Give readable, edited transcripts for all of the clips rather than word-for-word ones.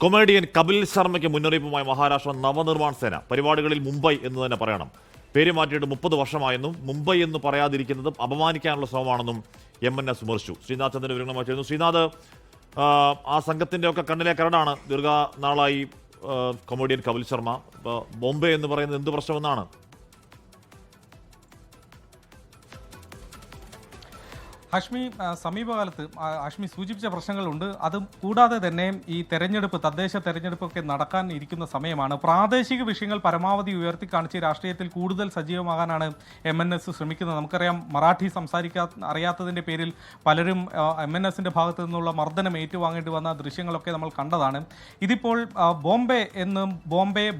Comedian Kapil ശർമ്മയ്ക്ക് മുന്നറിയിപ്പുമായി മഹാരാഷ്ട്ര നവനിർമ്മാൺ സേന. പരിപാടികളിൽ മുംബൈ എന്ന് തന്നെ പറയണം. പേര് മാറ്റിയിട്ട് 30 വർഷമായെന്നും മുംബൈ എന്ന് പറയാതിരിക്കുന്നതും അപമാനിക്കാനുള്ള ശ്രമമാണെന്നും MNS വിമർശിച്ചു. ശ്രീനാഥ് ചന്ദ്രൻ വിവരങ്ങളുമായി ചേരുന്നു. ശ്രീനാഥ്, ആ സംഘത്തിൻ്റെ ഒക്കെ കണ്ണിലെ കരടാണ് ദീർഘനാളായി കൊമേഡിയൻ കപിൽ ശർമ്മ. ബോംബെ എന്ന് പറയുന്നത് എന്ത് പ്രശ്നമെന്നാണ്? ഹാഷ്മി, സമീപകാലത്ത് ഹാഷ്മി സൂചിപ്പിച്ച പ്രശ്നങ്ങളുണ്ട്. അത് കൂടാതെ തന്നെ ഈ തെരഞ്ഞെടുപ്പ്, തദ്ദേശ തെരഞ്ഞെടുപ്പൊക്കെ നടക്കാൻ ഇരിക്കുന്ന സമയമാണ്. പ്രാദേശിക വിഷയങ്ങൾ പരമാവധി ഉയർത്തി കാണിച്ച് രാഷ്ട്രീയത്തിൽ കൂടുതൽ സജീവമാകാനാണ് MNS ശ്രമിക്കുന്നത്. നമുക്കറിയാം, മറാഠി അറിയാത്തതിൻ്റെ പേരിൽ പലരും MNSൻ്റെ ഭാഗത്തു നിന്നുള്ള മർദ്ദനം ഏറ്റുവാങ്ങേണ്ടി വന്ന ദൃശ്യങ്ങളൊക്കെ നമ്മൾ കണ്ടതാണ്. ഇതിപ്പോൾ ബോംബെ എന്നും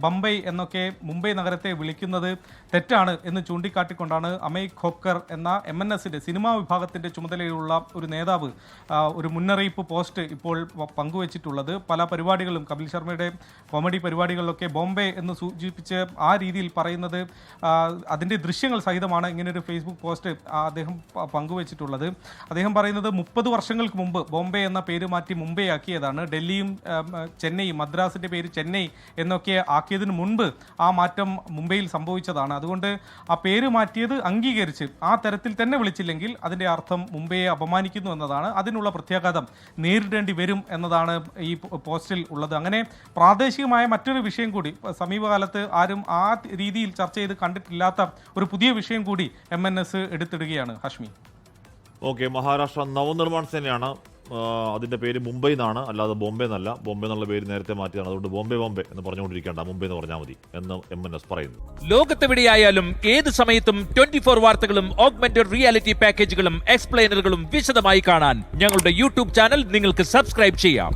ബംബൈ എന്നൊക്കെ മുംബൈ നഗരത്തെ വിളിക്കുന്നത് തെറ്റാണ് എന്ന് ചൂണ്ടിക്കാട്ടിക്കൊണ്ടാണ് അമയ് ഖോക്കർ എന്ന MNSൻ്റെ സിനിമാ വിഭാഗത്തിൻ്റെ ചുമതലയുള്ള ഒരു നേതാവ് ഒരു മുന്നറിയിപ്പ് പോസ്റ്റ് ഇപ്പോൾ പങ്കുവച്ചിട്ടുള്ളത്. പല പരിപാടികളും, കപിൽ ശർമ്മയുടെ കോമഡി പരിപാടികളിലൊക്കെ ബോംബെ എന്ന് സൂചിപ്പിച്ച് ആ രീതിയിൽ പറയുന്നത്, അതിൻ്റെ ദൃശ്യങ്ങൾ സഹിതമാണ് ഇങ്ങനൊരു ഫേസ്ബുക്ക് പോസ്റ്റ് അദ്ദേഹം പങ്കുവച്ചിട്ടുള്ളത്. അദ്ദേഹം പറയുന്നത് 30 വർഷങ്ങൾക്ക് മുമ്പ് ബോംബെ എന്ന പേര് മാറ്റി മുംബൈ ആക്കിയതാണ്. ഡൽഹിയും ചെന്നൈയും, മദ്രാസിൻ്റെ പേര് ചെന്നൈ എന്നൊക്കെ ആക്കിയതിന് മുൻപ് ആ മാറ്റം മുംബൈയിൽ സംഭവിച്ചതാണ്. അതുകൊണ്ട് ആ പേര് മാറ്റിയത് അംഗീകരിച്ച് ആ തരത്തിൽ തന്നെ വിളിച്ചില്ലെങ്കിൽ അതിൻ്റെ അർത്ഥം മുംബൈയെ അപമാനിക്കുന്നു എന്നതാണ്. അതിനുള്ള പ്രത്യാഘാതം നേരിടേണ്ടി വരും എന്നതാണ് ഈ പോസ്റ്റിൽ ഉള്ളത്. അങ്ങനെ പ്രാദേശികമായ മറ്റൊരു വിഷയം കൂടി, സമീപകാലത്ത് ആരും ആ രീതിയിൽ ചർച്ച ചെയ്ത് കണ്ടിട്ടില്ലാത്ത ഒരു പുതിയ വിഷയം കൂടി MNS എടുത്തിടുകയാണ്. ഹാഷ്മി, ഓക്കെ, മഹാരാഷ്ട്ര നവനിർമ്മാൺ സേനയാണ്. അതിൻ്റെ പേര് മുംബൈ എന്നാണ്, അല്ലാതെ ബോംബെ എന്നല്ല. ബോംബെ എന്നുള്ള പേര് നേരത്തെ മാറ്റിയാണ്. അതുകൊണ്ട് ബോംബെ എന്ന് പറഞ്ഞുകൊണ്ടിരിക്കേണ്ട, മുംബൈ എന്ന് പറഞ്ഞാൽ മതി എന്ന് MNS പറയുന്നു. ലോകത്തെവിടെയായാലും ഏത് സമയത്തും 24 വാർത്തകളും ഓഗ്മെന്റഡ് റിയാലിറ്റി പാക്കേജുകളും എക്സ്പ്ലെയിനറുകളും വിശദമായി കാണാൻ ഞങ്ങളുടെ YouTube ചാനൽ നിങ്ങൾക്ക് സബ്സ്ക്രൈബ് ചെയ്യാം.